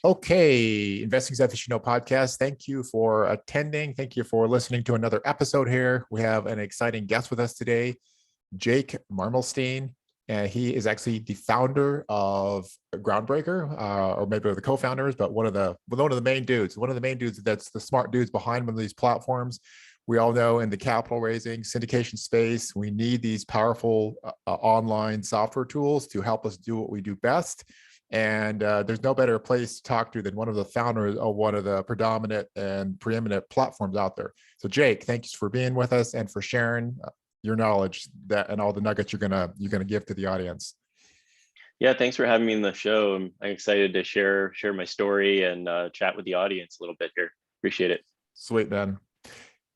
Okay, Investing as You Know podcast. Thank you for attending. Thank you for listening to another episode here. We have an exciting guest with us today, Jake Marmulstein. And he is actually the founder of Groundbreaker, or maybe the co-founders, but one of the main dudes, that's the smart dudes behind one of these platforms. We all know in the capital raising syndication space, we need these powerful online software tools to help us do what we do best. And there's no better place to talk to than one of the founders of one of the predominant and preeminent platforms out there. So Jake, thanks for being with us and for sharing your knowledge that and all the nuggets you're gonna give to the audience. Yeah, thanks for having me in the show. I'm excited to share my story and chat with the audience a little bit here. Appreciate it. Sweet, man.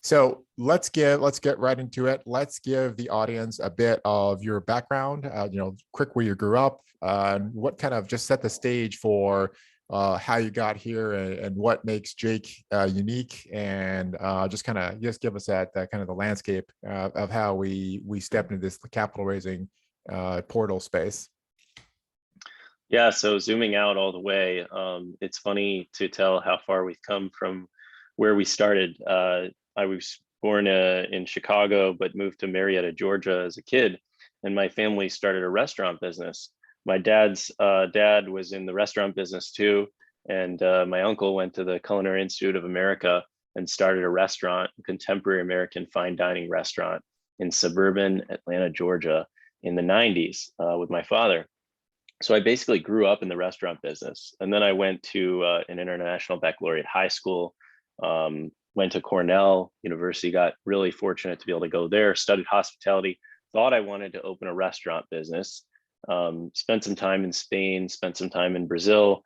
So let's get right into it. Let's give the audience a bit of your background, quick where you grew up, and what kind of just set the stage for how you got here and what makes Jake unique, and just give us that kind of the landscape of how we stepped into this capital raising portal space. Yeah, so zooming out all the way, it's funny to tell how far we've come from where we started. I was born in Chicago, but moved to Marietta, Georgia as a kid. And my family started a restaurant business. My dad's dad was in the restaurant business too. And my uncle went to the Culinary Institute of America and started a restaurant, a contemporary American fine dining restaurant in suburban Atlanta, Georgia in the 90s with my father. So I basically grew up in the restaurant business. And then I went to an international baccalaureate high school, went to Cornell University, got really fortunate to be able to go there, studied hospitality, thought I wanted to open a restaurant business, spent some time in Spain, spent some time in Brazil,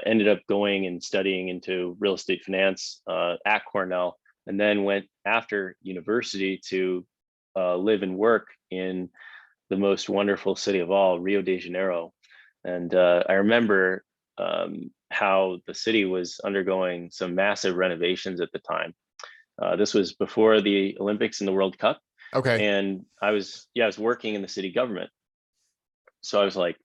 ended up going and studying into real estate finance at Cornell, and then went after university to live and work in the most wonderful city of all, Rio de Janeiro. And I remember how the city was undergoing some massive renovations at the time. This was before the Olympics and the World Cup. Okay. And I was working in the city government. So I was like,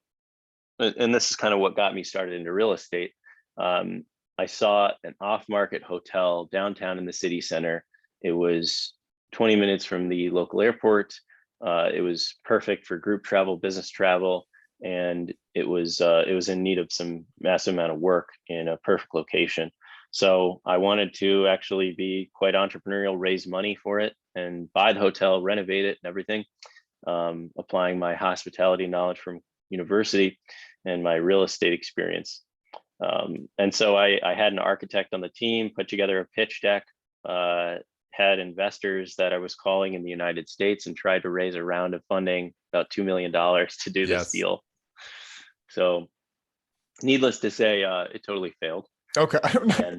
and this is kind of what got me started into real estate. I saw an off-market hotel downtown in the city center. It was 20 minutes from the local airport. It was perfect for group travel, business travel. And it was in need of some massive amount of work in a perfect location. So I wanted to actually be quite entrepreneurial, raise money for it and buy the hotel, renovate it and everything, applying my hospitality knowledge from university and my real estate experience. And so I had an architect on the team, put together a pitch deck, had investors that I was calling in the United States and tried to raise a round of funding, about $2 million to do this deal. So needless to say, it totally failed. Okay.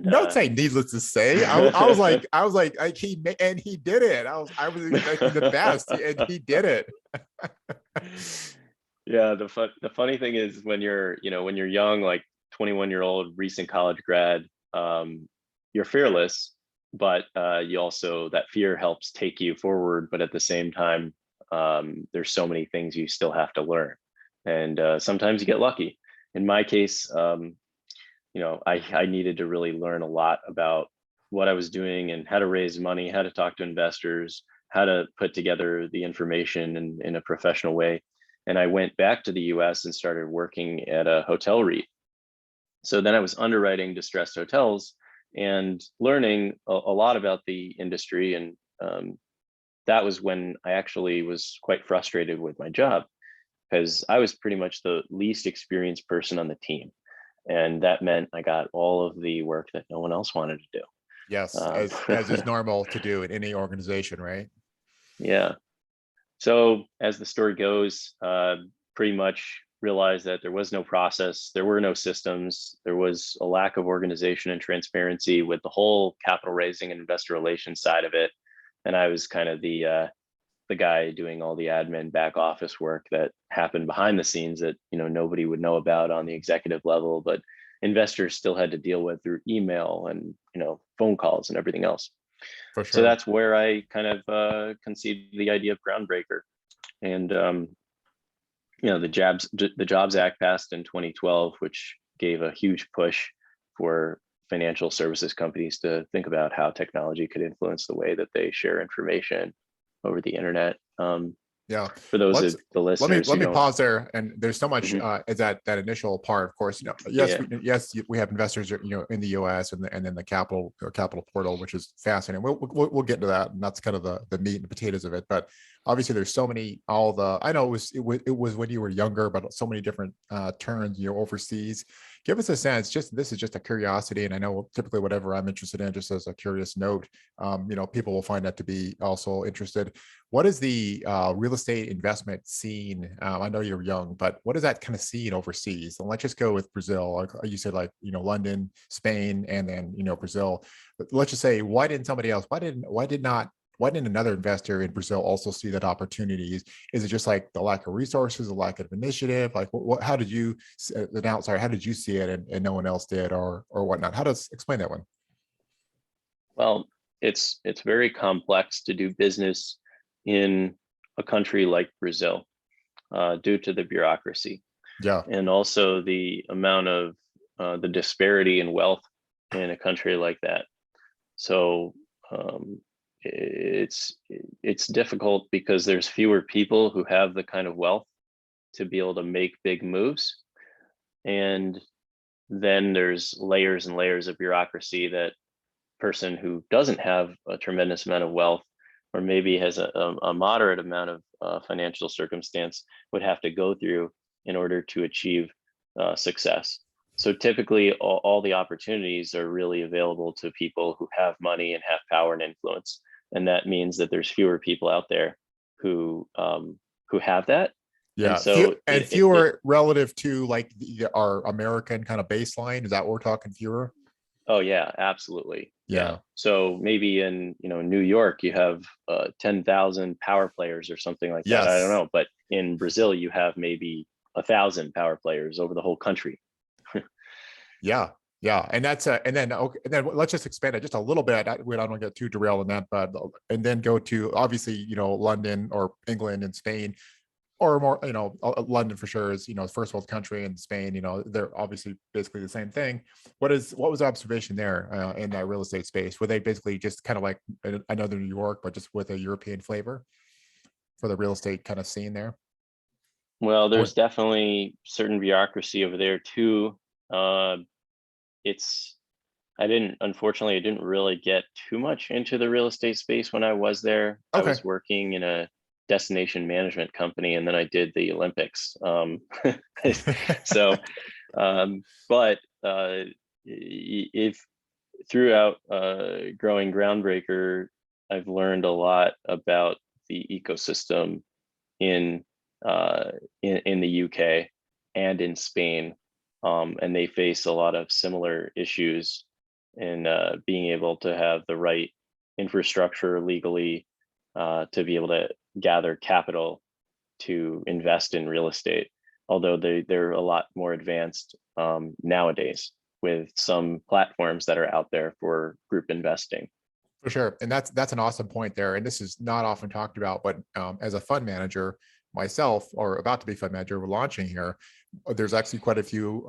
Don't say needless to say. I was like, he did it. I was expecting the best and he did it. Yeah. The funny thing is when you're young, like 21-year-old recent college grad, you're fearless, but you also, that fear helps take you forward. But at the same time, there's so many things you still have to learn. And sometimes you get lucky. In my case, I needed to really learn a lot about what I was doing and how to raise money, how to talk to investors, how to put together the information in a professional way. And I went back to the US and started working at a hotel REIT. So then I was underwriting distressed hotels and learning a lot about the industry. And that was when I actually was quite frustrated with my job because I was pretty much the least experienced person on the team. And that meant I got all of the work that no one else wanted to do. Yes, as is normal to do in any organization, right? Yeah. So as the story goes, pretty much realized that there was no process, there were no systems, there was a lack of organization and transparency with the whole capital raising and investor relations side of it. And I was kind of the guy doing all the admin back office work that happened behind the scenes that nobody would know about on the executive level, but investors still had to deal with through email and phone calls and everything else. For sure. So that's where I kind of conceived the idea of Groundbreaker. And the Jobs Act passed in 2012, which gave a huge push for financial services companies to think about how technology could influence the way that they share information over the internet. Yeah. For those Let's of the let me listeners let who me don't, pause there. And there's so much Mhm. as that initial part, of course. Yes, Yeah, we have investors, in the U.S. and then the capital portal, which is fascinating. We'll get into that, and that's kind of the meat and potatoes of it. But obviously, there's so many. I know it was when you were younger, but so many different turns. Overseas. Give us a sense. This is just a curiosity, and I know typically whatever I'm interested in, just as a curious note, people will find that to be also interested. What is the real estate investment scene? I know you're young, but what is that kind of scene overseas? And let's just go with Brazil. Like you said, London, Spain, and then Brazil. But let's just say, why didn't somebody else? Why didn't another investor in Brazil also see that opportunities? Is it just like the lack of resources, the lack of initiative? Like, how did you, an outsider, how did you see it, and no one else did, or whatnot? How does explain that one? well, it's very complex to do business in a country like Brazil due to the bureaucracy Yeah, and also the amount of the disparity in wealth in a country like that. So it's difficult because there's fewer people who have the kind of wealth to be able to make big moves, and then there's layers and layers of bureaucracy that person who doesn't have a tremendous amount of wealth or maybe has a moderate amount of financial circumstance would have to go through in order to achieve success. So typically all the opportunities are really available to people who have money and have power and influence. And that means that there's fewer people out there who have that. And yeah. so Fewer relative to like our American kind of baseline. Is that what we're talking, fewer? oh yeah, absolutely. Yeah. Yeah. So maybe in New York you have 10,000 power players or something like that. I don't Yes. know, but in Brazil you have maybe 1,000 power players over the whole country. Yeah. Yeah. And that's and then okay, and then let's just expand it just a little bit. We don't want to get too derailed in that, but and then go to obviously London or England and Spain, or more, London for sure is, first world country, and Spain, they're obviously basically the same thing. What was the observation there in that real estate space? Were they basically just kind of like another New York, but just with a European flavor for the real estate kind of scene there? Well, What? there's definitely certain bureaucracy over there too. Uh, it's unfortunately, I didn't really get too much into the real estate space when I was there. I Okay. was working in a destination management company, and then I did the Olympics. So, but if throughout growing Groundbreaker, I've learned a lot about the ecosystem in in the UK and in Spain, and they face a lot of similar issues in being able to have the right infrastructure legally to be able to gather capital to invest in real estate. Although they're a lot more advanced nowadays with some platforms that are out there for group investing. For sure. And that's an awesome point there. And this is not often talked about, but as a fund manager myself, or about to be fund manager, we're launching here. There's actually quite a few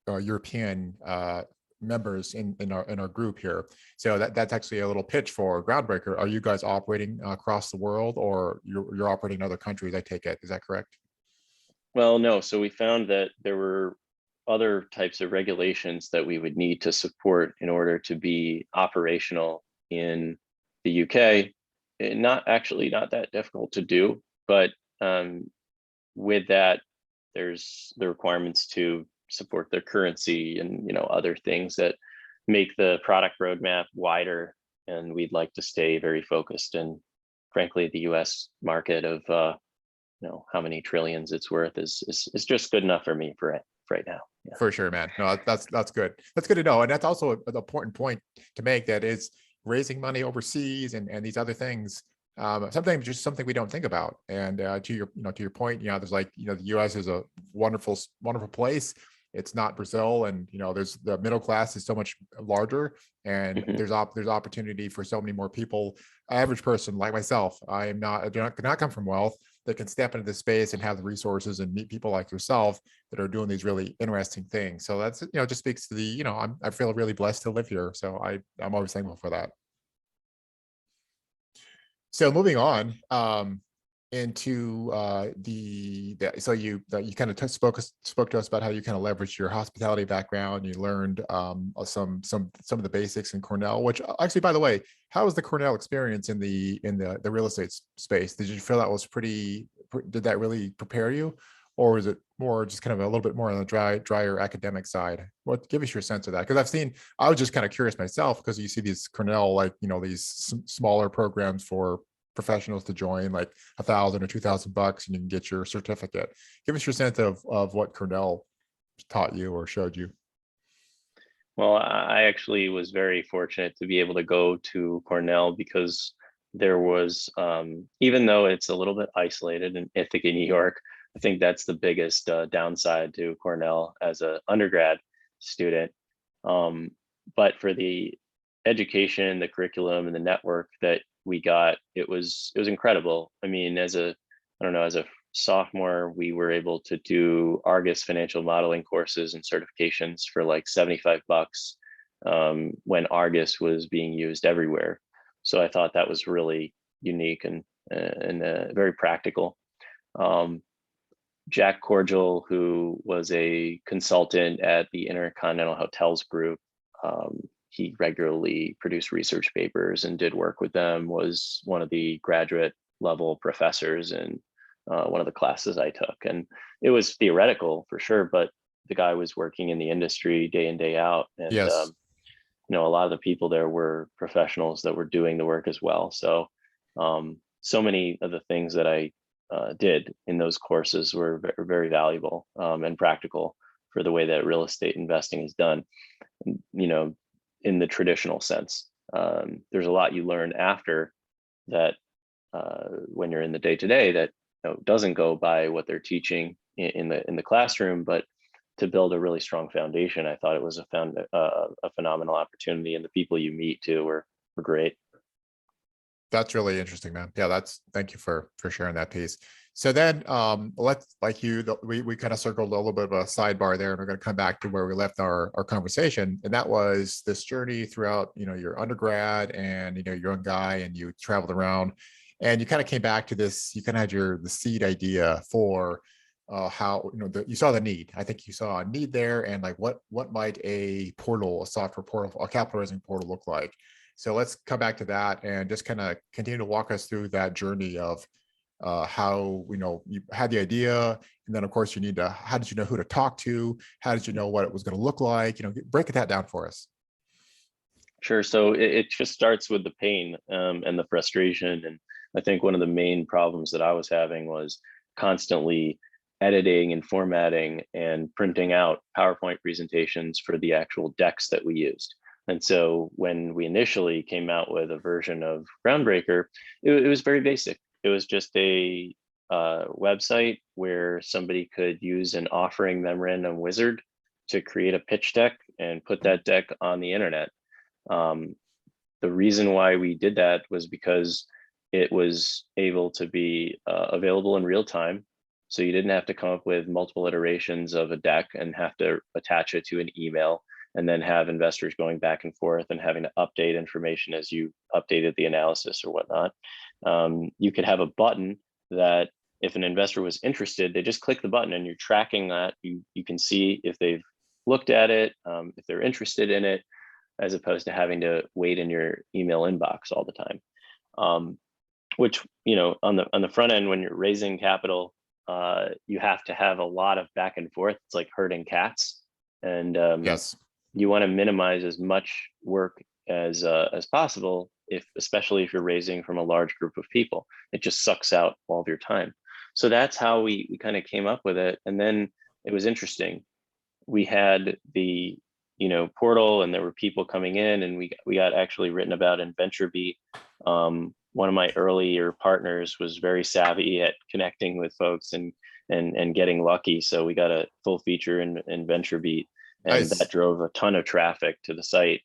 European members in our group here. So that's actually a little pitch for Groundbreaker. Are you guys operating across the world, or you're operating in other countries? I take it. Is that correct? Well, no. So we found that there were other types of regulations that we would need to support in order to be operational in the UK. Not that difficult to do, but with that, there's the requirements to support their currency and other things that make the product roadmap wider. And we'd like to stay very focused. And frankly, the US market of how many trillions it's worth is just good enough for me for right now. Yeah. For sure, man. No, that's good. That's good to know. And that's also an important point to make, that is raising money overseas and these other things. Sometimes just something we don't think about. And to your point, there's like, the US is a wonderful place. It's not Brazil, and there's the middle class is so much larger, and Mhm. there's opportunity for so many more people. Average person like myself, I do not come from wealth. that can step into the space and have the resources and meet people like yourself that are doing these really interesting things. So that's, just speaks to the, I feel really blessed to live here. So I'm always thankful for that. So moving on, into so you kind of spoke to us about how you kind of leveraged your hospitality background. You learned some of the basics in Cornell, which actually, by the way, how was the Cornell experience in the real estate space? Did you feel that was did that really prepare you, or was it more just kind of a little bit more on the drier academic side? Give us your sense of that, because I was just kind of curious myself, because you see these Cornell, like, these smaller programs for professionals to join, like $1,000 or $2,000, and you can get your certificate. Give us your sense of what Cornell taught you or showed you. Well, I actually was very fortunate to be able to go to Cornell, because there was, even though it's a little bit isolated in Ithaca, New York, I think that's the biggest downside to Cornell as an undergrad student. But for the education, the curriculum, and the network that we got, it was incredible. I mean, as a sophomore, we were able to do Argus financial modeling courses and certifications for like $75, when Argus was being used everywhere. So I thought that was really unique and very practical. Jack Cordial, who was a consultant at the Intercontinental Hotels Group, he regularly produced research papers and did work with them, was one of the graduate level professors in one of the classes I took. And it was theoretical for sure, but the guy was working in the industry day in, day out. And, yes. A lot of the people there were professionals that were doing the work as well. So, so many of the things that I did in those courses were very valuable and practical for the way that real estate investing is done. In the traditional sense. There's a lot you learn after that when you're in the day-to-day that doesn't go by what they're teaching in the classroom, but to build a really strong foundation. I thought it was a phenomenal opportunity, and the people you meet too were great. That's really interesting, man. Yeah, thank you for sharing that piece. So then we kind of circled a little bit of a sidebar there, and we're going to come back to where we left our conversation. And that was this journey throughout, your undergrad and, young guy, and you traveled around, and you kind of came back to this, you kind of had the seed idea for how, you saw the need. I think you saw a need there, and like, what might a software portal, a capital raising portal look like? So let's come back to that and just kind of continue to walk us through that journey of how, you had the idea, and then of course how did you know who to talk to? How did you know what it was going to look like? Break that down for us. Sure. So it just starts with the pain and the frustration. And I think one of the main problems that I was having was constantly editing and formatting and printing out PowerPoint presentations for the actual decks that we used. And so when we initially came out with a version of Groundbreaker, it was very basic. It was just a website where somebody could use an offering memorandum wizard to create a pitch deck and put that deck on the internet. The reason why we did that was because it was able to be available in real time. So you didn't have to come up with multiple iterations of a deck and have to attach it to an email and then have investors going back and forth and having to update information as you updated the analysis or whatnot. You could have a button that if an investor was interested, they just click the button and you're tracking that. You can see if they've looked at it, if they're interested in it, as opposed to having to wait in your email inbox all the time. Which, on the front end, when you're raising capital, you have to have a lot of back and forth. It's like herding cats. And yes, you want to minimize as much work as possible, especially if you're raising from a large group of people. It just sucks out all of your time. So that's how we kind of came up with it. And then it was interesting. We had the portal, and there were people coming in, and we got actually written about in VentureBeat. One of my earlier partners was very savvy at connecting with folks and getting lucky. So we got a full feature in VentureBeat. And nice. That drove a ton of traffic to the site.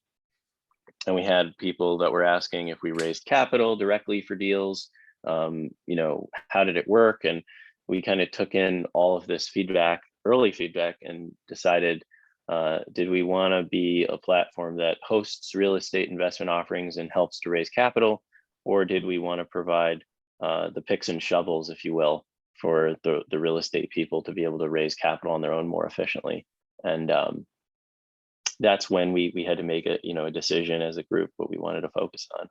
And we had people that were asking if we raised capital directly for deals. How did it work? And we kind of took in all of this feedback, early feedback, and decided, did we want to be a platform that hosts real estate investment offerings and helps to raise capital, or did we want to provide the picks and shovels, if you will, for the real estate people to be able to raise capital on their own more efficiently? And that's when we had to make a decision as a group what we wanted to focus on.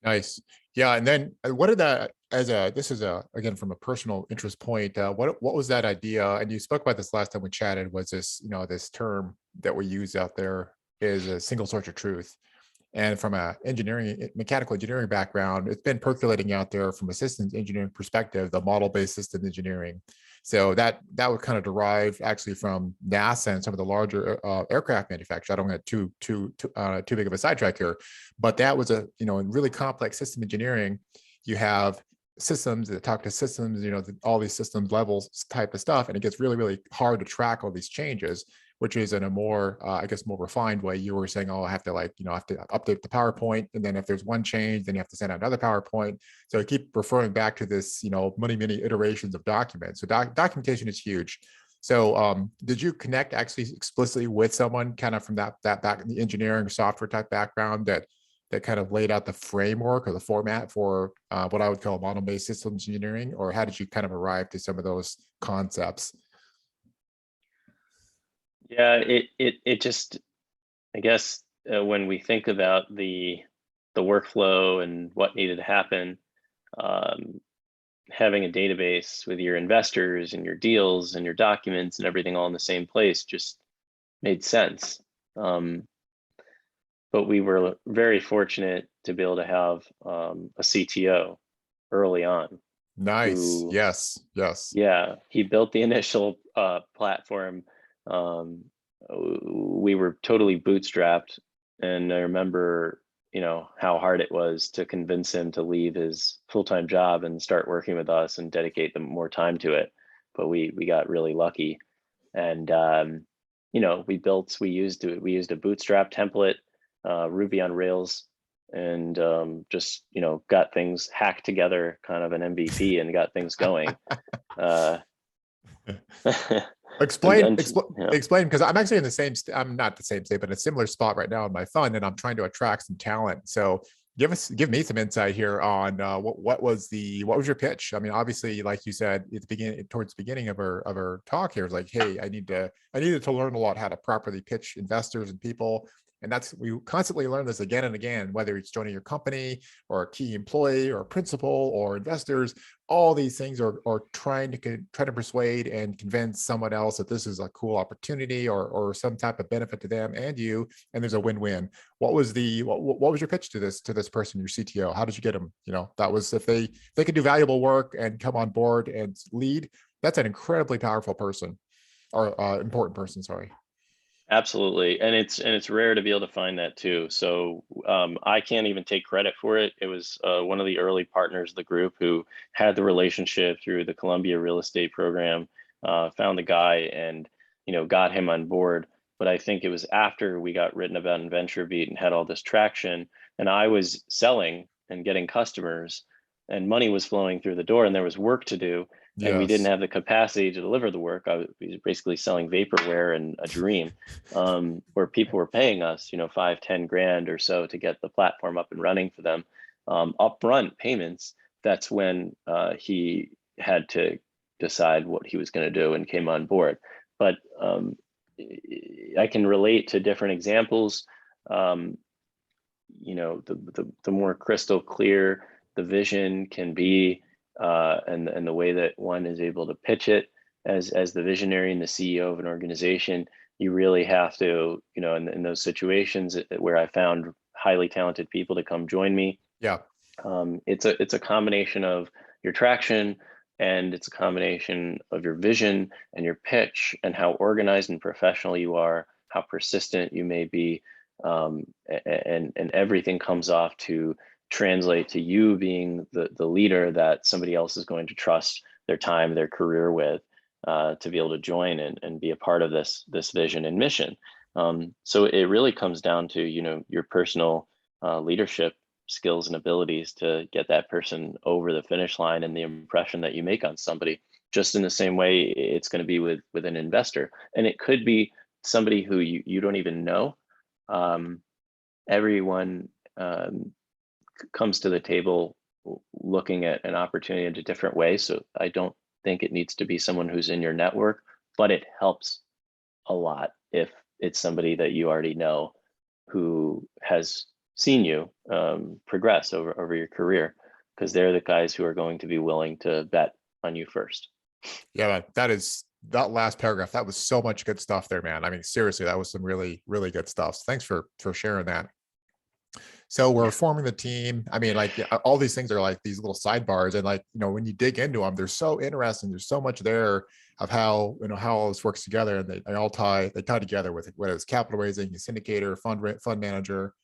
Nice. Yeah. And then what did that, this is again, from a personal interest point, what was that idea? And you spoke about this last time we chatted, was this, this term that we use out there is a single source of truth. And from a mechanical engineering background, it's been percolating out there from a systems engineering perspective, the model-based system engineering. So that would kind of derive actually from NASA and some of the larger aircraft manufacturers. I don't want to get too big of a sidetrack here, but that was in really complex system engineering. You have systems that talk to systems, all these systems levels type of stuff, and it gets really, really hard to track all these changes, which is in a more, more refined way. You were saying, oh, I have to update the PowerPoint. And then if there's one change, then you have to send out another PowerPoint. So I keep referring back to this, many iterations of documents. So documentation is huge. So did you connect actually explicitly with someone kind of from that back in the engineering software type background that kind of laid out the framework or the format for what I would call model-based systems engineering? Or how did you kind of arrive to some of those concepts? Yeah, it just, I guess, when we think about the workflow and what needed to happen, having a database with your investors and your deals and your documents and everything all in the same place just made sense. But we were very fortunate to be able to have a CTO early on. Nice. Yes. Yeah, he built the initial platform. We were totally bootstrapped, and I remember how hard it was to convince him to leave his full-time job and start working with us and dedicate more time to it. But we got really lucky, and we used a bootstrap template, Ruby on Rails, and just got things hacked together, kind of an MVP, and got things going. Explain, because I'm actually in the same, I'm not the same state, but a similar spot right now in my fund, and I'm trying to attract some talent. So give me some insight here on what was your pitch? I mean, obviously, like you said at the beginning, towards the beginning of our talk here, is like, hey, I needed to learn a lot how to properly pitch investors and people. And we constantly learn this again and again, whether it's joining your company or a key employee or a principal or investors. All these things are trying to persuade and convince someone else that this is a cool opportunity or some type of benefit to them and you, and there's a win-win. What was your pitch to this person, your CTO? How did you get them? That was, if they could do valuable work and come on board and lead, that's an incredibly powerful person, or important person, sorry. Absolutely, and it's rare to be able to find that too. So I can't even take credit for it. It was one of the early partners of the group who had the relationship through the Columbia real estate program, found the guy and got him on board. But I think it was after we got written about in VentureBeat and had all this traction, and I was selling and getting customers, and money was flowing through the door, and there was work to do. Yes. And we didn't have the capacity to deliver the work. I was basically selling vaporware and a dream, where people were paying us, $5-10 grand or so to get the platform up and running for them, upfront payments. That's when he had to decide what he was going to do and came on board. But I can relate to different examples. The more crystal clear the vision can be, and the way that one is able to pitch it as the visionary and the CEO of an organization, you really have to, in those situations where I found highly talented people to come join me. Yeah. It's a combination of your traction, and it's a combination of your vision and your pitch and how organized and professional you are, how persistent you may be, and everything comes off to translate to you being the leader that somebody else is going to trust their time, their career with, to be able to join and be a part of this vision and mission. So it really comes down to your personal leadership skills and abilities to get that person over the finish line and the impression that you make on somebody. Just in the same way it's going to be with an investor, and it could be somebody who you don't even know. Everyone comes to the table looking at an opportunity in a different way. So I don't think it needs to be someone who's in your network, but it helps a lot if it's somebody that you already know who has seen you progress over your career, because they're the guys who are going to be willing to bet on you first. Yeah, that last paragraph. That was so much good stuff there, man. I mean, seriously, that was some really, really good stuff. So thanks for sharing that. So we're forming the team. I mean, like all these things are like these little sidebars, and like, when you dig into them, they're so interesting. There's so much there of how, how all this works together, and they all tie together with whether it's capital raising, syndicator, fund manager,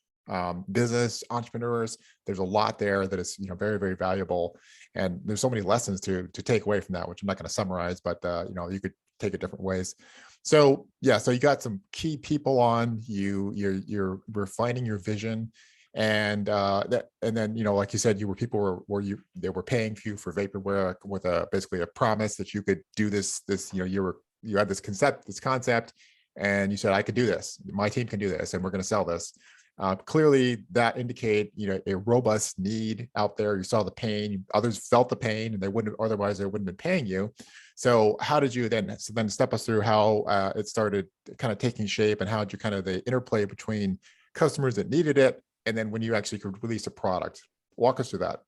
business entrepreneurs. There's a lot there that is, very, very valuable, and there's so many lessons to take away from that, which I'm not going to summarize, but you could take it different ways. So yeah, so you got some key people on. You're refining your vision. And then like you said, they were paying you for vaporware with basically a promise that you could do this you had this concept, and you said, I could do this, my team can do this, and we're going to sell this. Clearly that indicate a robust need out there. You saw the pain, others felt the pain, and they wouldn't have been paying you. So how did you then step us through how it started kind of taking shape, and how did you kind of the interplay between customers that needed it and then when you actually could release a product? Walk us through that.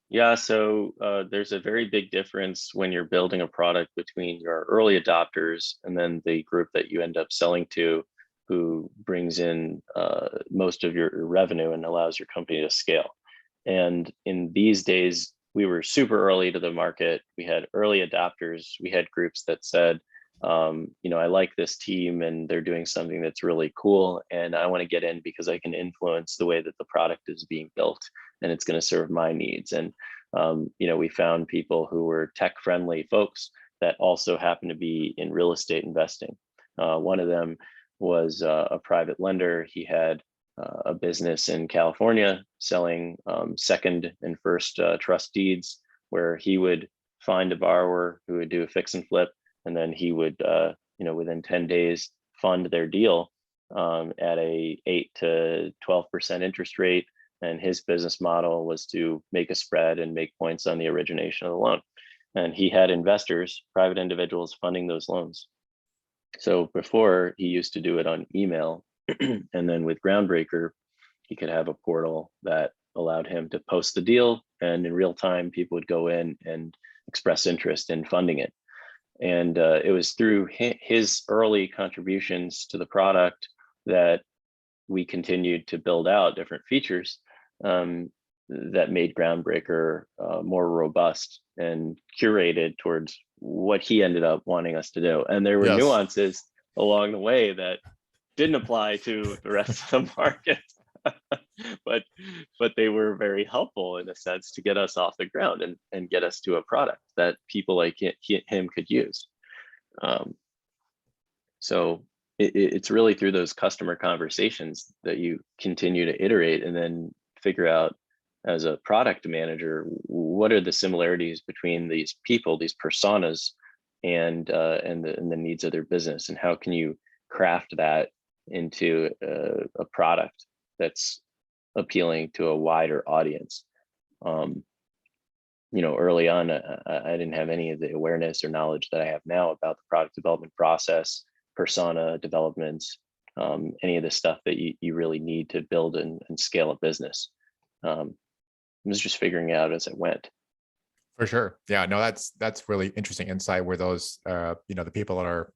Yeah, so there's a very big difference when you're building a product between your early adopters and then the group that you end up selling to, who brings in most of your revenue and allows your company to scale. And in these days, we were super early to the market. We had early adopters. We had groups that said, I like this team and they're doing something that's really cool, and I want to get in because I can influence the way that the product is being built, and it's going to serve my needs. And we found people who were tech-friendly folks that also happen to be in real estate investing. One of them was a private lender. He had a business in California selling second and first trust deeds, where he would find a borrower who would do a fix and flip, and then he would, within 10 days, fund their deal at a 8 to 12% interest rate. And his business model was to make a spread and make points on the origination of the loan. And he had investors, private individuals, funding those loans. So before, he used to do it on email. And then with Groundbreaker, he could have a portal that allowed him to post the deal, and in real time, people would go in and express interest in funding it. And it was through his early contributions to the product that we continued to build out different features that made Groundbreaker more robust and curated towards what he ended up wanting us to do. And there were nuances along the way that didn't apply to the rest of the market. but they were very helpful in a sense to get us off the ground and get us to a product that people like him could use. So it's really through those customer conversations that you continue to iterate and then figure out, as a product manager, what are the similarities between these people, these personas, and the needs of their business, and how can you craft that into a product that's appealing to a wider audience. Early on, I didn't have any of the awareness or knowledge that I have now about the product development process, persona development, any of the stuff that you really need to build and scale a business. I was just figuring it out as I went. For sure. Yeah, no, that's really interesting insight, where those, the people that are,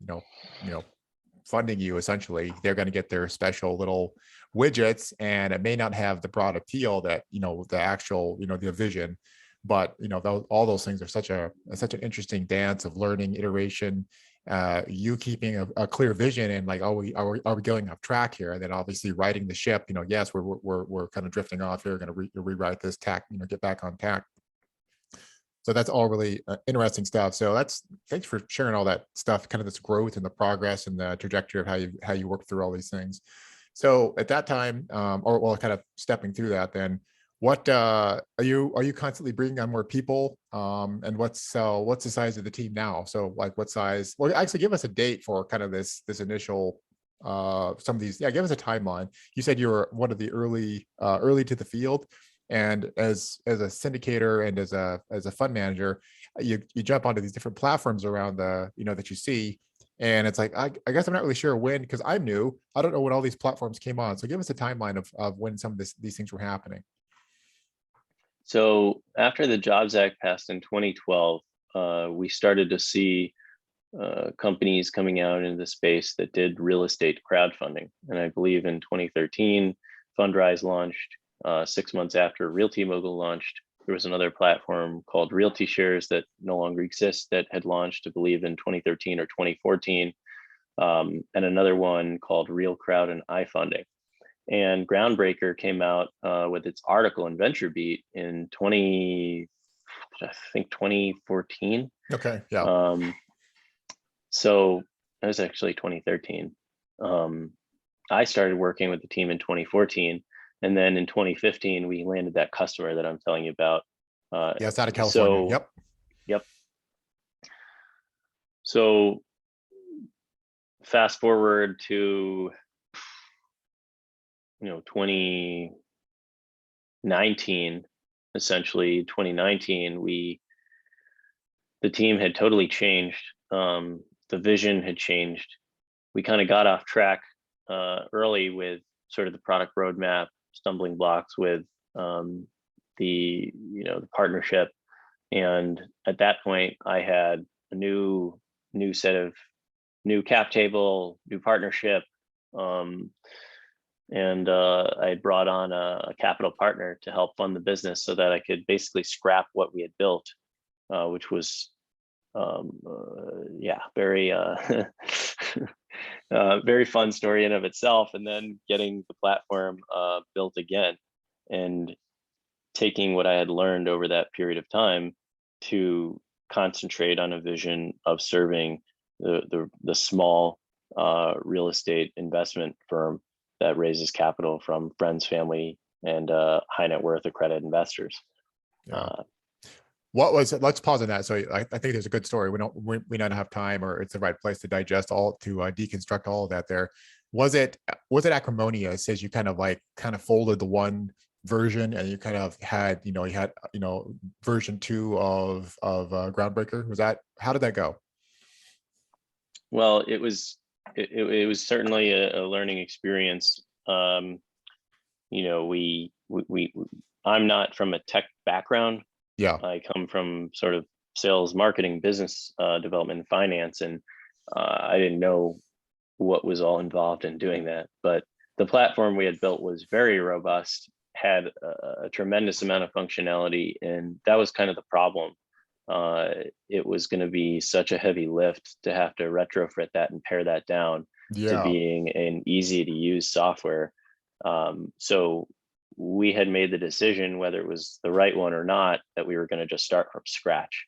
funding you, essentially, they're going to get their special little widgets, and it may not have the broad appeal that, the actual, the vision, but, all those things are such an interesting dance of learning, iteration, you keeping a clear vision, and like, are we going off track here? And then obviously righting the ship, yes, we're kind of drifting off here, going to rewrite this tack, get back on tack. So that's all really interesting stuff. So thanks for sharing all that stuff, kind of this growth and the progress and the trajectory of how you work through all these things. So at that time, or well, kind of stepping through that, then what are you constantly bringing on more people? And what's the size of the team now? So like what size? Well, actually give us a date for kind of this initial some of these. Yeah, give us a timeline. You said you were one of the early to the field, and as a syndicator and as a fund manager, you jump onto these different platforms around the that you see. And it's like, I guess I'm not really sure when, because I'm new. I don't know when all these platforms came on. So give us a timeline of when some of these things were happening. So after the Jobs Act passed in 2012, we started to see companies coming out into the space that did real estate crowdfunding. And I believe in 2013, Fundrise launched. 6 months after Realty Mogul launched, there was another platform called Realty Shares that no longer exists that had launched, I believe, in 2013 or 2014, and another one called Real Crowd and iFunding. And Groundbreaker came out with its article in VentureBeat in 2014. Okay, yeah. So that was actually 2013. I started working with the team in 2014, and then in 2015 we landed that customer that I'm telling you about. Yeah, it's out of California. So, yep. So fast forward to 2019, essentially 2019, the team had totally changed. The vision had changed. We kind of got off track early with sort of the product roadmap, stumbling blocks with the partnership. And at that point, I had a new set of new cap table, new partnership. And I had brought on a capital partner to help fund the business so that I could basically scrap what we had built, which was very very fun story in of itself, and then getting the platform built again and taking what I had learned over that period of time to concentrate on a vision of serving the small real estate investment firm that raises capital from friends, family, and high net worth accredited investors. Yeah. What was it? Let's pause on that. So I think there's a good story. We don't have time, or it's the right place to digest deconstruct all of that there. Was it acrimonious as you kind of folded the one version and you kind of had, version 2 of Groundbreaker? How did that go? Well, it was certainly a learning experience. I'm not from a tech background. Yeah, I come from sort of sales, marketing, business development, and finance, and I didn't know what was all involved in doing that. But the platform we had built was very robust, had a tremendous amount of functionality, and that was kind of the problem. It was going to be such a heavy lift to have to retrofit that and pare that down to being an easy to use software. So we had made the decision, whether it was the right one or not, that we were going to just start from scratch,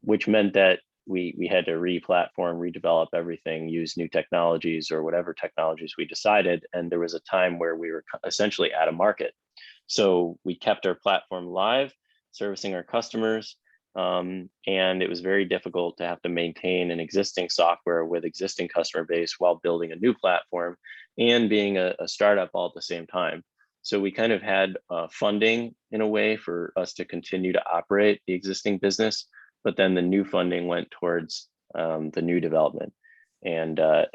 which meant that we had to re-platform, redevelop everything, use new technologies or whatever technologies we decided. And there was a time where we were essentially out of market. So we kept our platform live, servicing our customers. And it was very difficult to have to maintain an existing software with existing customer base while building a new platform and being a startup all at the same time. So we kind of had funding in a way for us to continue to operate the existing business, but then the new funding went towards the new development. And I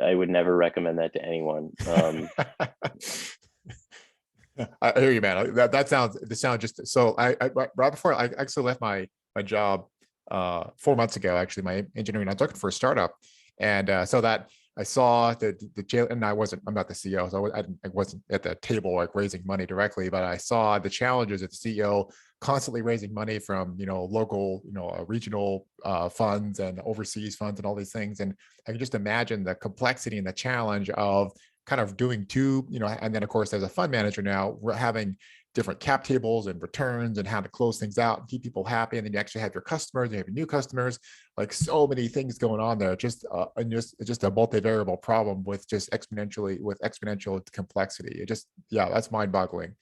would never recommend that to anyone. I hear you, man. That sounds just so. I right before I actually left my job 4 months ago. Actually, my engineering. I was looking for a startup, and so that I saw the jail, and I'm not the CEO, so I wasn't at the table raising money directly, but I saw the challenges of the CEO constantly raising money from local, regional funds and overseas funds and all these things, and I can just imagine the complexity and the challenge of kind of doing two, and then of course as a fund manager now, we're having different cap tables and returns and how to close things out and keep people happy. And then you actually have your customers, you have your new customers, like so many things going on there. Just a multivariable problem with exponential complexity. That's mind boggling.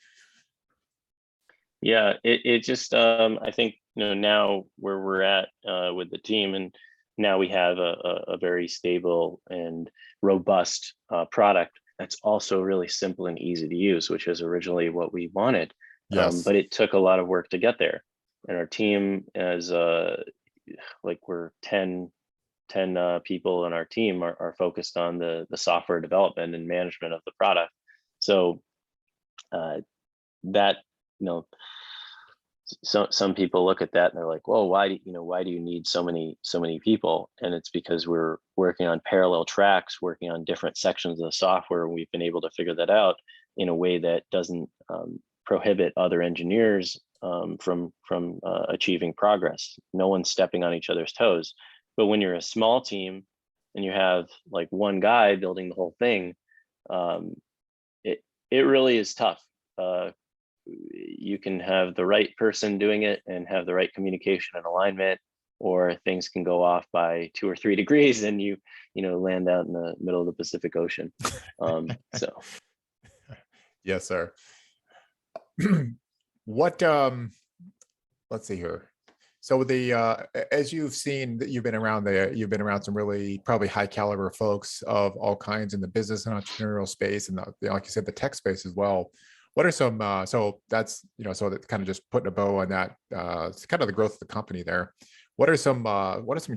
Yeah, it just I think now where we're at with the team, and now we have a very stable and robust product that's also really simple and easy to use, which is originally what we wanted. Yes. But it took a lot of work to get there. And our team as we're 10 people on our team are focused on the software development and management of the product. So that, some people look at that and they're like, well, why do you need so many people? And it's because we're working on parallel tracks, working on different sections of the software. We've been able to figure that out in a way that doesn't prohibit other engineers from achieving progress. No one's stepping on each other's toes. But when you're a small team and you have like one guy building the whole thing, it really is tough. You can have the right person doing it and have the right communication and alignment, or things can go off by 2 or 3 degrees and you land out in the middle of the Pacific Ocean. So yes, sir. What let's see here. So as you've seen, that you've been around some really probably high caliber folks of all kinds in the business and entrepreneurial space, and like you said, the tech space as well. What are some, so that's, so that kind of just putting a bow on that, it's kind of the growth of the company there. What are some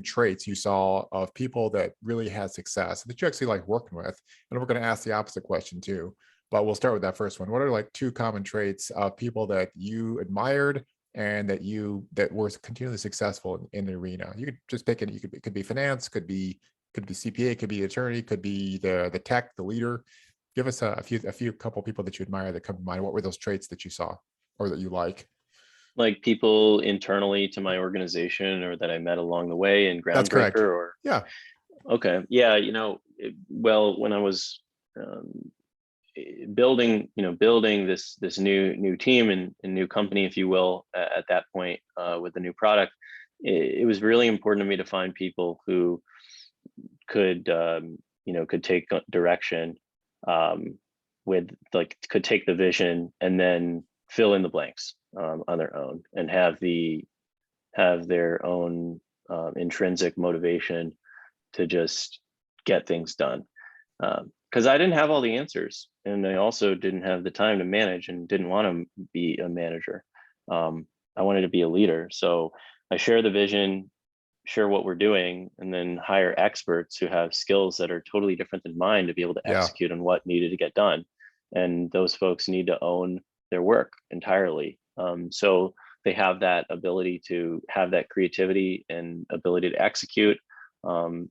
traits you saw of people that really had success that you actually like working with? And we're going to ask the opposite question too, but we'll start with that first one. What are like 2 common traits of people that you admired and that were continually successul in the arena? You could just pick it. It could be finance, could be CPA, could be attorney, could be the tech, the leader. Give us a couple people that you admire that come to mind. What were those traits that you saw or that you like? Like people internally to my organization or that I met along the way in Groundbreaker? That's correct. Or yeah. Okay. Yeah. Well, when I was building this new team and new company, if you will, at that point with the new product, it was really important to me to find people who could take direction, could take the vision and then fill in the blanks on their own, and have their own intrinsic motivation to just get things done. Because I didn't have all the answers, and I also didn't have the time to manage and didn't want to be a manager. I wanted to be a leader. So I share the vision, share what we're doing, and then hire experts who have skills that are totally different than mine to be able to execute on what needed to get done. And those folks need to own their work entirely. So they have that ability to have that creativity and ability to execute. And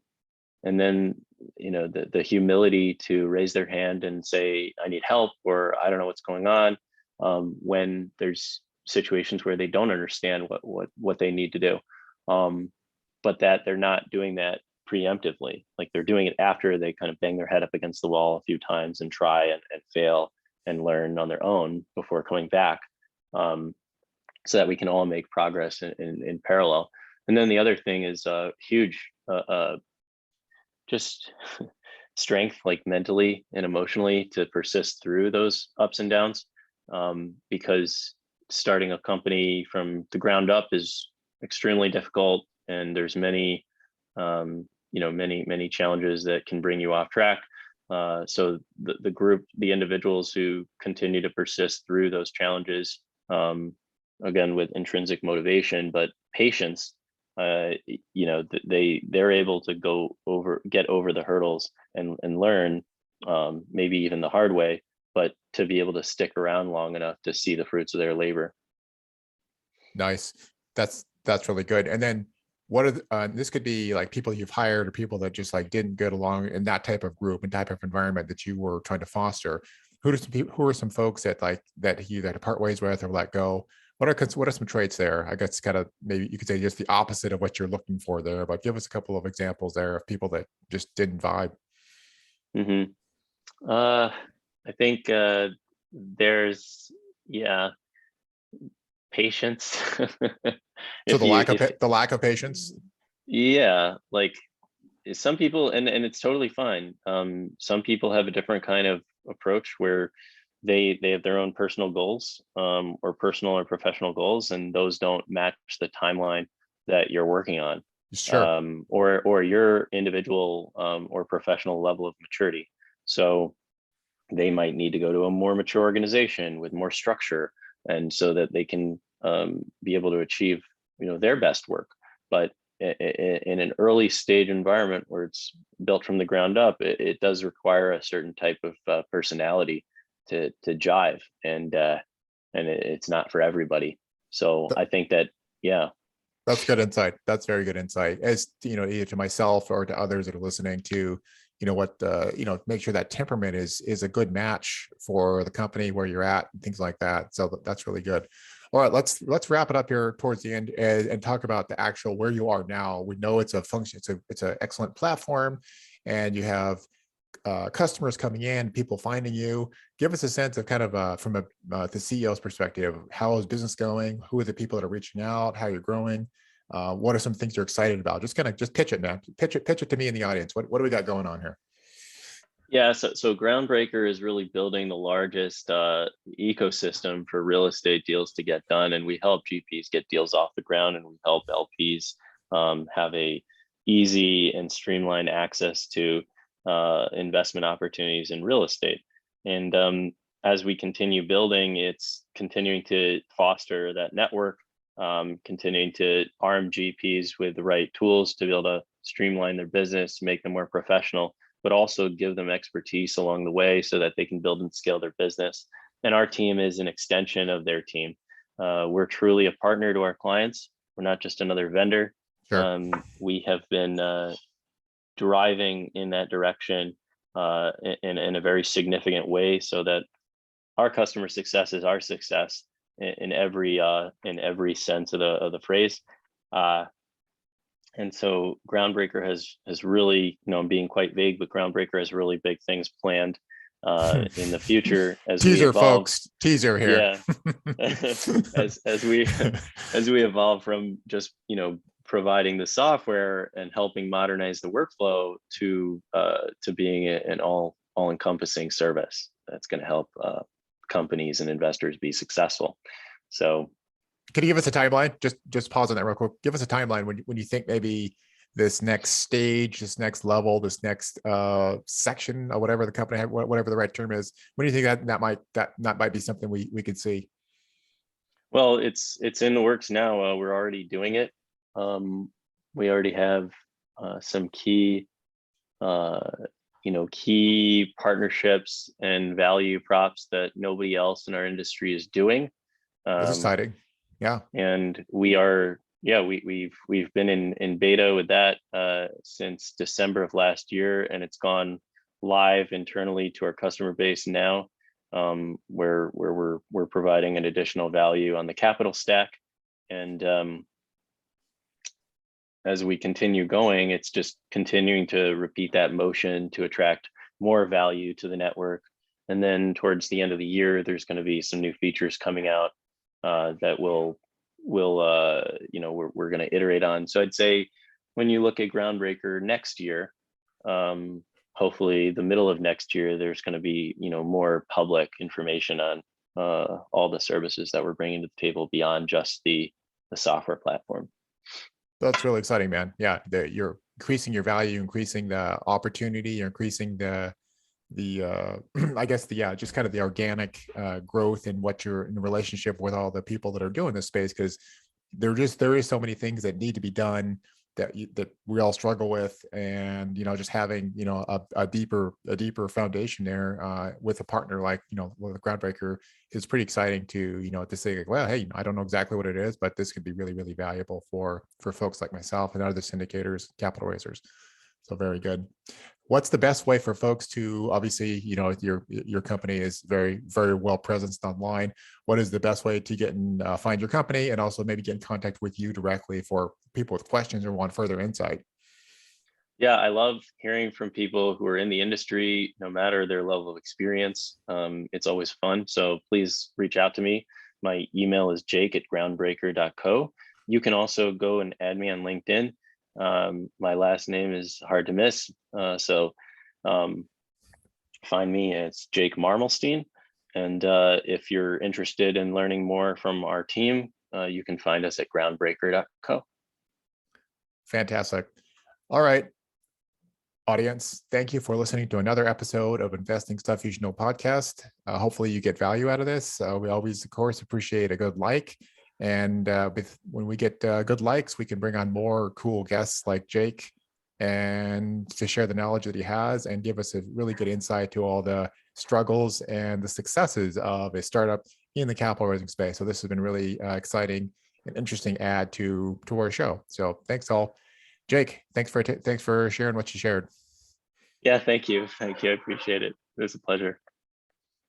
then, the humility to raise their hand and say, I need help, or I don't know what's going on, when there's situations where they don't understand what they need to do. But that they're not doing that preemptively. Like they're doing it after they kind of bang their head up against the wall a few times and try and fail and learn on their own before coming back, so that we can all make progress in parallel. And then the other thing is huge, just strength, like mentally and emotionally, to persist through those ups and downs, because starting a company from the ground up is extremely difficult, and there's many challenges that can bring you off track. So the individuals who continue to persist through those challenges, again with intrinsic motivation but patience, they're able to get over the hurdles and learn, maybe even the hard way, but to be able to stick around long enough to see the fruits of their labor. Nice. That's really good. And then what are this could be like people you've hired or people that just like didn't get along in that type of group and type of environment that you were trying to foster. Who are some folks that you had to part ways with or let go? What are some traits there? I guess kind of maybe you could say just the opposite of what you're looking for there, but give us a couple of examples there of people that just didn't vibe. I think there's Yeah, patience. So If you if the lack of patience. Yeah, like some people, and it's totally fine. Some people have a different kind of approach where they have their own personal goals, or personal or professional goals, and those don't match the timeline that you're working on, Sure. or your individual, or professional level of maturity. So they might need to go to a more mature organization with more structure, and so that they can, be able to achieve, their best work. But in an early stage environment where it's built from the ground up, it does require a certain type of, personality to jive, and it's not for everybody. So Th- I think that, yeah. That's good insight. That's very good insight. As either to myself or to others that are listening to, make sure that temperament is a good match for the company where you're at and things like that. So that's really good. All right, let's wrap it up here towards the end and talk about the actual where you are now. We know it's a function, it's an excellent platform, and you have customers coming in, people finding you. Give us a sense of kind of from the CEO's perspective, how is business going? Who are the people that are reaching out? How you're growing? What are some things you're excited about? Just pitch it, man. Pitch it to me in the audience. What do we got going on here? Yeah, so Groundbreaker is really building the largest, ecosystem for real estate deals to get done, and we help GPs get deals off the ground, and we help LPs, have a easy and streamlined access to, investment opportunities in real estate. And, as we continue building, it's continuing to foster that network, continuing to arm GPs with the right tools to be able to streamline their business, make them more professional, but also give them expertise along the way so that they can build and scale their business. And our team is an extension of their team. We're truly a partner to our clients. We're not just another vendor. Sure. We have been, driving in that direction, in a very significant way, so that our customer success is our success in every sense of the phrase. Uh, and so Groundbreaker has really, I'm being quite vague, but Groundbreaker has really big things planned, in the future as we Teaser, evolve. folks. Teaser here. Yeah, as we as we evolve from just, providing the software and helping modernize the workflow to being an all encompassing service that's going to help, companies and investors be successful. So Can you give us a timeline? Just pause on that real quick. Give us a timeline when you think maybe this next stage, this next level, this next section, or whatever the company, whatever the right term is. When do you think that might be something we could see? well, it's in the works now. We're already doing it. We already have, some key, uh, key partnerships and value props that nobody else in our industry is doing. That's Um, exciting. Yeah. and we are, yeah, we've been in beta with that, since December of last year, and it's gone live internally to our customer base now, where we're providing an additional value on the capital stack. And, as we continue going, it's just continuing to repeat that motion to attract more value to the network. And then towards the end of the year, there's going to be some new features coming out, that we're going to iterate on. So I'd say when you look at Groundbreaker next year, hopefully the middle of next year, there's going to be, more public information on, all the services that we're bringing to the table beyond just the software platform. That's really exciting, man. Yeah, you're increasing your value, increasing the opportunity, you're increasing the I guess just kind of the organic growth in what you're in relationship with all the people that are doing this space, because there is so many things that need to be done that we all struggle with, and just having a deeper foundation there with a partner like with Groundbreaker is pretty exciting to say like, well, hey, I don't know exactly what it is, but this could be really, really valuable for folks like myself and other syndicators, capital raisers. So very good. What's the best way for folks to, obviously, your company is very, very well presenced online. What is the best way to get and find your company, and also maybe get in contact with you directly for people with questions or want further insight? Yeah, I love hearing from people who are in the industry, no matter their level of experience. It's always fun. So please reach out to me. My email is jake@groundbreaker.co. You can also go and add me on LinkedIn. My last name is hard to miss. So um, find me. It's Jake Marmulstein. And if you're interested in learning more from our team, you can find us at groundbreaker.co. Fantastic. All right, audience, thank you for listening to another episode of Investing Stuff You Should Know podcast. Hopefully you get value out of this. We always, of course, appreciate a good like. And when we get good likes, we can bring on more cool guests like Jake and to share the knowledge that he has and give us a really good insight to all the struggles and the successes of a startup in the capital raising space. So this has been really exciting and interesting add to our show. So thanks all. Jake, thanks for sharing what you shared. Yeah, thank you. Thank you. I appreciate it. It was a pleasure.